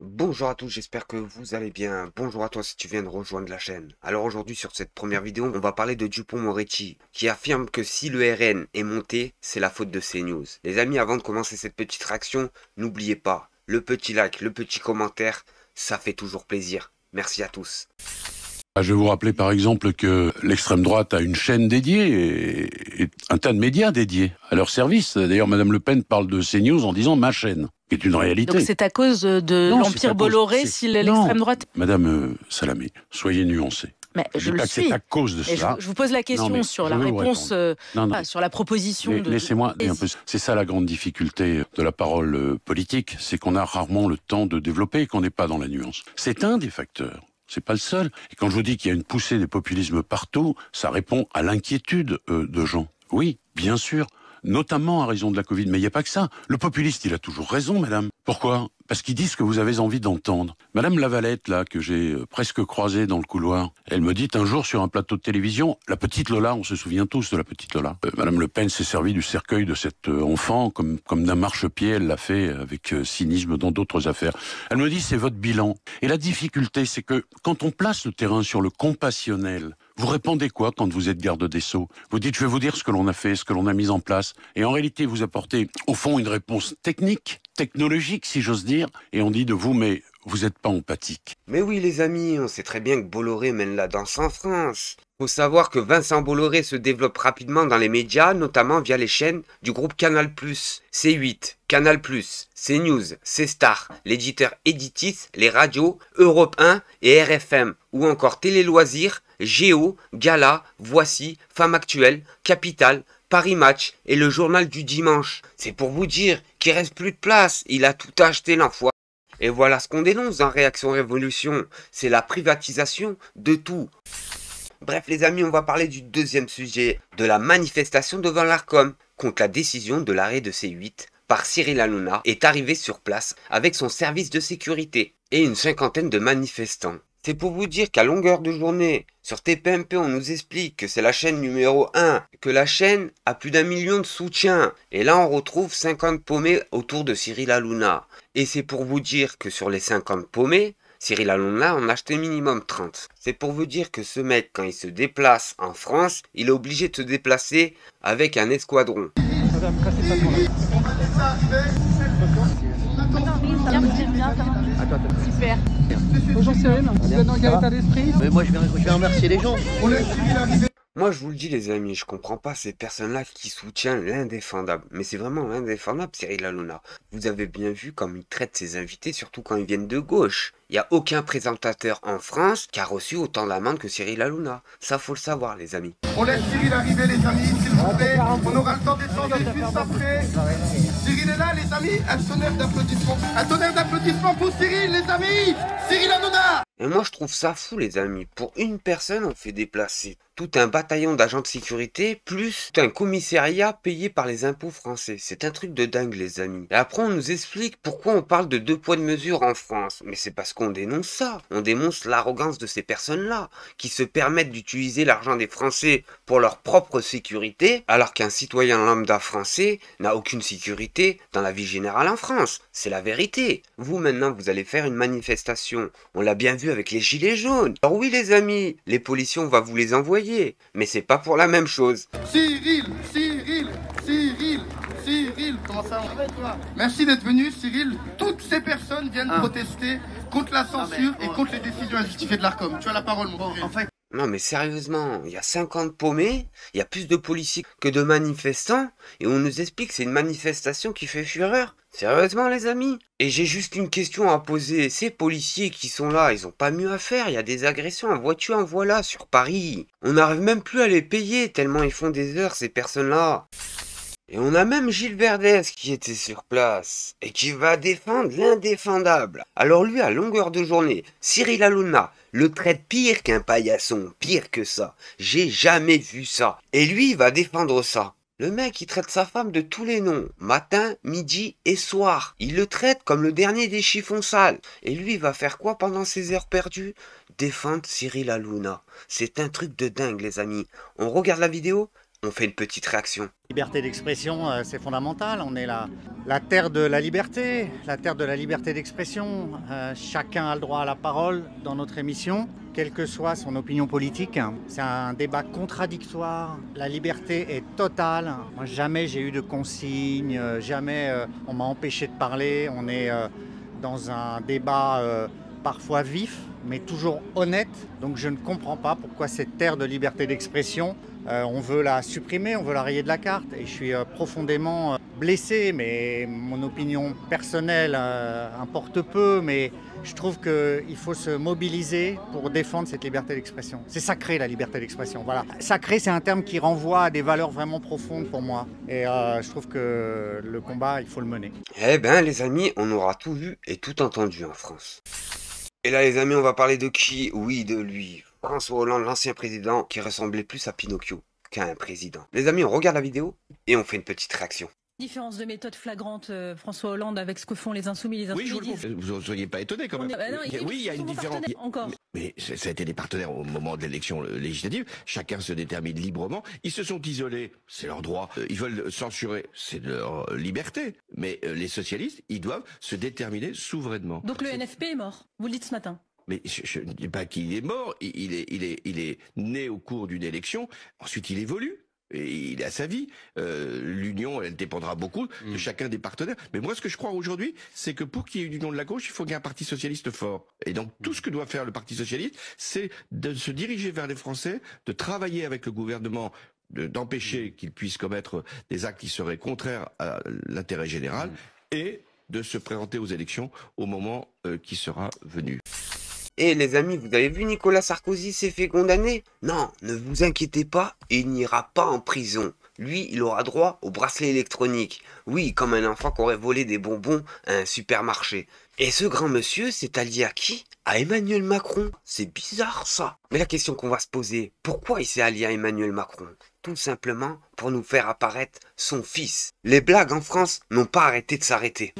Bonjour à tous, j'espère que vous allez bien. Bonjour à toi si tu viens de rejoindre la chaîne. Alors aujourd'hui sur cette première vidéo, on va parler de Dupond-Moretti, qui affirme que si le RN est monté, c'est la faute de CNews. Les amis, avant de commencer cette petite réaction, n'oubliez pas, le petit like, le petit commentaire, ça fait toujours plaisir. Merci à tous. Je vais vous rappeler par exemple que l'extrême droite a une chaîne dédiée et un tas de médias dédiés à leur service. D'ailleurs, Madame Le Pen parle de CNews en disant « ma chaîne », qui est une réalité. Donc c'est à cause de l'Empire Bolloré si l'extrême droite... Madame Salamé, soyez nuancée. Mais je dis le pas que suis. c'est à cause de cela. Je vous pose la question sur la réponse, sur la proposition de... Laissez-moi un peu. C'est ça la grande difficulté de la parole politique, c'est qu'on a rarement le temps de développer et qu'on n'est pas dans la nuance. C'est un des facteurs. C'est pas le seul. Et quand je vous dis qu'il y a une poussée des populismes partout, ça répond à l'inquiétude de gens. Oui, bien sûr, notamment à raison de la Covid. Mais il n'y a pas que ça. Le populiste, il a toujours raison, madame. Pourquoi ? Parce qu'ils disent ce que vous avez envie d'entendre. Madame Lavalette, là, que j'ai presque croisée dans le couloir, elle me dit un jour sur un plateau de télévision, la petite Lola, on se souvient tous de la petite Lola. Madame Le Pen s'est servie du cercueil de cet enfant comme d'un marchepied, elle l'a fait avec cynisme dans d'autres affaires. Elle me dit c'est votre bilan. Et la difficulté, c'est que quand on place le terrain sur le compassionnel, vous répondez quoi quand vous êtes garde des Sceaux ? Vous dites, je vais vous dire ce que l'on a fait, ce que l'on a mis en place. Et en réalité, vous apportez, au fond, une réponse technique, technologique, si j'ose dire. Et on dit de vous, mais vous n'êtes pas empathique. Mais oui les amis, on sait très bien que Bolloré mène la danse en France. Faut savoir que Vincent Bolloré se développe rapidement dans les médias, notamment via les chaînes du groupe Canal+, C8, Canal+, CNews, C-Star, l'éditeur Editis, les radios, Europe 1 et RFM, ou encore Télé Loisirs, Géo, Gala, Voici, Femme Actuelle, Capital, Paris Match et le journal du dimanche. C'est pour vous dire qu'il reste plus de place, il a tout acheté l'enfoiré. Et voilà ce qu'on dénonce dans Réaction Révolution, c'est la privatisation de tout. Bref les amis, on va parler du deuxième sujet, de la manifestation devant l'Arcom, contre la décision de l'arrêt de C8 par Cyril Hanouna est arrivé sur place avec son service de sécurité et une cinquantaine de manifestants. C'est pour vous dire qu'à longueur de journée, sur TPMP, on nous explique que c'est la chaîne numéro 1, que la chaîne a plus d'1 million de soutiens. Et là, on retrouve 50 paumés autour de Cyril Hanouna. Et c'est pour vous dire que sur les 50 paumés, Cyril Hanouna en a acheté minimum 30. C'est pour vous dire que ce mec, quand il se déplace en France, il est obligé de se déplacer avec un escadron. Super. Bonjour Cyril, vous êtes dans quel état d'esprit? Mais moi je vais remercier les gens. Moi je vous le dis les amis, je comprends pas ces personnes-là qui soutiennent l'indéfendable. Mais c'est vraiment l'indéfendable Cyril Hanouna. Vous avez bien vu comme il traite ses invités, surtout quand ils viennent de gauche. Il n'y a aucun présentateur en France qui a reçu autant d'amendes que Cyril Hanouna. Ça faut le savoir les amis. On laisse Cyril arriver les amis, s'il vous plaît. On aura le temps d'échanger juste après. Cyril est là les amis, un tonnerre d'applaudissements. Un tonnerre d'applaudissements pour Cyril les amis. Cyril Hanouna. Et moi je trouve ça fou les amis. Pour une personne on fait déplacer tout un bataillon d'agents de sécurité plus tout un commissariat payé par les impôts français. C'est un truc de dingue les amis. Et après on nous explique pourquoi on parle de 2 poids de mesure en France. Mais c'est parce qu'on dénonce ça. On dénonce l'arrogance de ces personnes-là qui se permettent d'utiliser l'argent des Français pour leur propre sécurité alors qu'un citoyen lambda français n'a aucune sécurité dans la vie générale en France. C'est la vérité. Vous maintenant vous allez faire une manifestation. On l'a bien vu avec les gilets jaunes. Alors oui les amis, les policiers on va vous les envoyer. Mais c'est pas pour la même chose. Cyril, comment ça va toi? Merci d'être venu Cyril. Toutes ces personnes viennent protester contre la censure et contre les décisions injustifiées de l'Arcom. Tu as la parole mon Cyril. En fait, Non mais sérieusement, il y a 50 paumés, il y a plus de policiers que de manifestants, et on nous explique que c'est une manifestation qui fait fureur. Sérieusement les amis? Et j'ai juste une question à poser, ces policiers qui sont là, ils ont pas mieux à faire, il y a des agressions en voiture en voilà sur Paris. On n'arrive même plus à les payer tellement ils font des heures ces personnes-là. Et on a même Gilles Verdez qui était sur place et qui va défendre l'indéfendable. Alors lui, à longueur de journée, Cyril Hanouna le traite pire qu'un paillasson, pire que ça. J'ai jamais vu ça. Et lui, il va défendre ça. Le mec, il traite sa femme de tous les noms, matin, midi et soir. Il le traite comme le dernier des chiffons sales. Et lui, il va faire quoi pendant ses heures perdues? Défendre Cyril Hanouna. C'est un truc de dingue, les amis. On regarde la vidéo? On fait une petite réaction. Liberté d'expression, c'est fondamental. On est la terre de la liberté d'expression. Chacun a le droit à la parole dans notre émission, quelle que soit son opinion politique. C'est un débat contradictoire. La liberté est totale. Moi, jamais j'ai eu de consignes, jamais on m'a empêché de parler. On est dans un débat parfois vif, mais toujours honnête. Donc je ne comprends pas pourquoi cette terre de liberté d'expression, on veut la supprimer, on veut la rayer de la carte. Et je suis profondément blessé, mais mon opinion personnelle importe peu. Mais je trouve qu'il faut se mobiliser pour défendre cette liberté d'expression. C'est sacré, la liberté d'expression. Voilà. Sacré, c'est un terme qui renvoie à des valeurs vraiment profondes pour moi. Et je trouve que le combat, il faut le mener. Eh ben les amis, on aura tout vu et tout entendu en France. Et là les amis, on va parler de qui? Oui, de lui. François Hollande, l'ancien président, qui ressemblait plus à Pinocchio qu'à un président. Les amis, on regarde la vidéo et on fait une petite réaction. Différence de méthode flagrante, François Hollande, avec ce que font les Insoumis. Les Insoumis vous ne seriez pas étonné quand même. Oui, il y a une différence. Encore. Mais ça a été des partenaires au moment de l'élection législative. Chacun se détermine librement. Ils se sont isolés, c'est leur droit. Ils veulent censurer, c'est leur liberté. Mais les socialistes, ils doivent se déterminer souverainement. Donc le NFP est mort, vous le dites ce matin. Mais je ne dis pas qu'il est mort. Il est né au cours d'une élection. Ensuite, il évolue. Et il a sa vie. L'union, elle dépendra beaucoup de chacun des partenaires. Mais moi, ce que je crois aujourd'hui, c'est que pour qu'il y ait une union de la gauche, il faut qu'il y ait un parti socialiste fort. Et donc, tout ce que doit faire le parti socialiste, c'est de se diriger vers les Français, de travailler avec le gouvernement, d'empêcher qu'il puisse commettre des actes qui seraient contraires à l'intérêt général, et de se présenter aux élections au moment qui sera venu. Et les amis, vous avez vu Nicolas Sarkozy s'est fait condamner? Non, ne vous inquiétez pas, il n'ira pas en prison. Lui, il aura droit au bracelet électronique. Oui, comme un enfant qui aurait volé des bonbons à un supermarché. Et ce grand monsieur s'est allié à qui? À Emmanuel Macron. C'est bizarre ça. Mais la question qu'on va se poser, pourquoi il s'est allié à Emmanuel Macron? Tout simplement pour nous faire apparaître son fils. Les blagues en France n'ont pas arrêté de s'arrêter.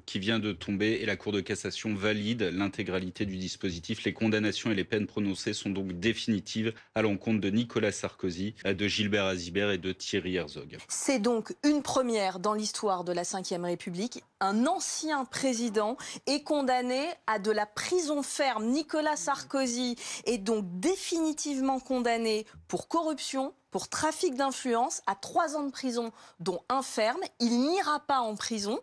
Qui vient de tomber et la Cour de cassation valide l'intégralité du dispositif. Les condamnations et les peines prononcées sont donc définitives à l'encontre de Nicolas Sarkozy, de Gilbert Azibert et de Thierry Herzog. C'est donc une première dans l'histoire de la Ve République. Un ancien président est condamné à de la prison ferme. Nicolas Sarkozy est donc définitivement condamné pour corruption, pour trafic d'influence, à 3 ans de prison, dont 1 ferme. Il n'ira pas en prison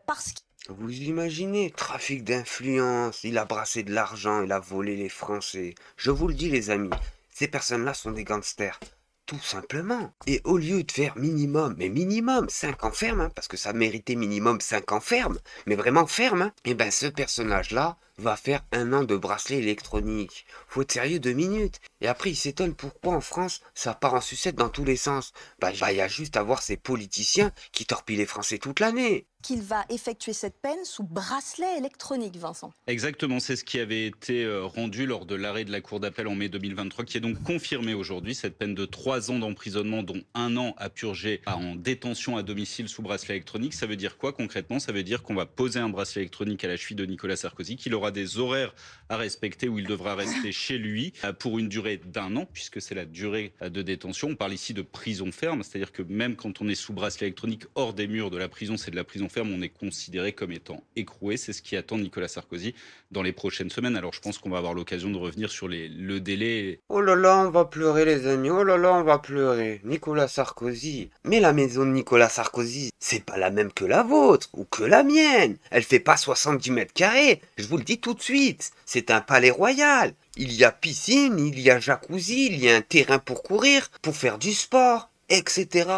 parce que... Vous imaginez, trafic d'influence, il a brassé de l'argent, il a volé les Français. Je vous le dis les amis, ces personnes-là sont des gangsters. Tout simplement. Et au lieu de faire minimum, mais minimum 5 ans ferme, parce que ça méritait minimum 5 ans ferme, mais vraiment ferme, et ben ce personnage-là va faire 1 an de bracelet électronique. Faut être sérieux 2 minutes. Et après, il s'étonne pourquoi en France, ça part en sucette dans tous les sens. Bah, il y a juste à voir ces politiciens qui torpillent les Français toute l'année. Qu'il va effectuer cette peine sous bracelet électronique, Vincent. Exactement, c'est ce qui avait été rendu lors de l'arrêt de la Cour d'appel en mai 2023, qui est donc confirmé aujourd'hui. Cette peine de 3 ans d'emprisonnement, dont 1 an à purger en détention à domicile sous bracelet électronique. Ça veut dire quoi concrètement? Ça veut dire qu'on va poser un bracelet électronique à la cheville de Nicolas Sarkozy, qu'il aura des horaires à respecter où il devra rester chez lui pour une durée d'1 an, puisque c'est la durée de détention. On parle ici de prison ferme, c'est-à-dire que même quand on est sous bracelet électronique hors des murs de la prison, c'est de la prison ferme, on est considéré comme étant écroué. C'est ce qui attend Nicolas Sarkozy dans les prochaines semaines. Alors je pense qu'on va avoir l'occasion de revenir sur le délai. Oh là là, on va pleurer les amis, oh là là, on va pleurer. Nicolas Sarkozy. Mais la maison de Nicolas Sarkozy, c'est pas la même que la vôtre ou que la mienne. Elle fait pas 70 mètres carrés, je vous le dis tout de suite. C'est un palais royal. Il y a piscine, il y a jacuzzi, il y a un terrain pour courir, pour faire du sport, etc.,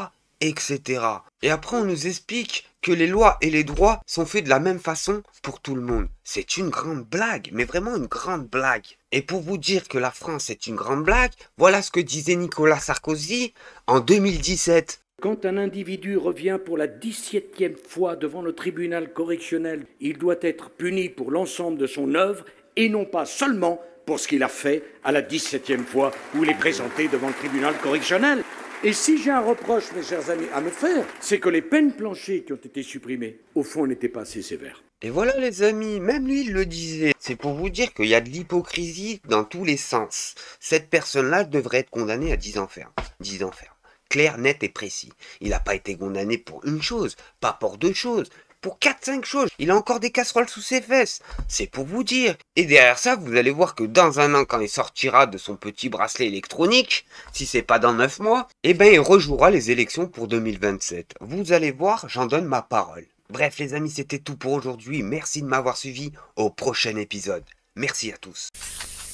etc. Et après on nous explique que les lois et les droits sont faits de la même façon pour tout le monde. C'est une grande blague, mais vraiment une grande blague. Et pour vous dire que la France est une grande blague, voilà ce que disait Nicolas Sarkozy en 2017. Quand un individu revient pour la 17e fois devant le tribunal correctionnel, il doit être puni pour l'ensemble de son œuvre et non pas seulement pour ce qu'il a fait à la 17e fois où il est présenté devant le tribunal correctionnel. Et si j'ai un reproche, mes chers amis, à me faire, c'est que les peines planchées qui ont été supprimées, au fond, n'étaient pas assez sévères. Et voilà les amis, même lui il le disait. C'est pour vous dire qu'il y a de l'hypocrisie dans tous les sens. Cette personne-là devrait être condamnée à 10 ans ferme. 10 ans ferme. clair, net et précis. Il n'a pas été condamné pour une chose, pas pour deux choses, pour 4-5 choses. Il a encore des casseroles sous ses fesses. C'est pour vous dire. Et derrière ça, vous allez voir que dans un an, quand il sortira de son petit bracelet électronique, si c'est pas dans 9 mois, eh ben il rejouera les élections pour 2027. Vous allez voir, j'en donne ma parole. Bref les amis, c'était tout pour aujourd'hui. Merci de m'avoir suivi. Au prochain épisode. Merci à tous.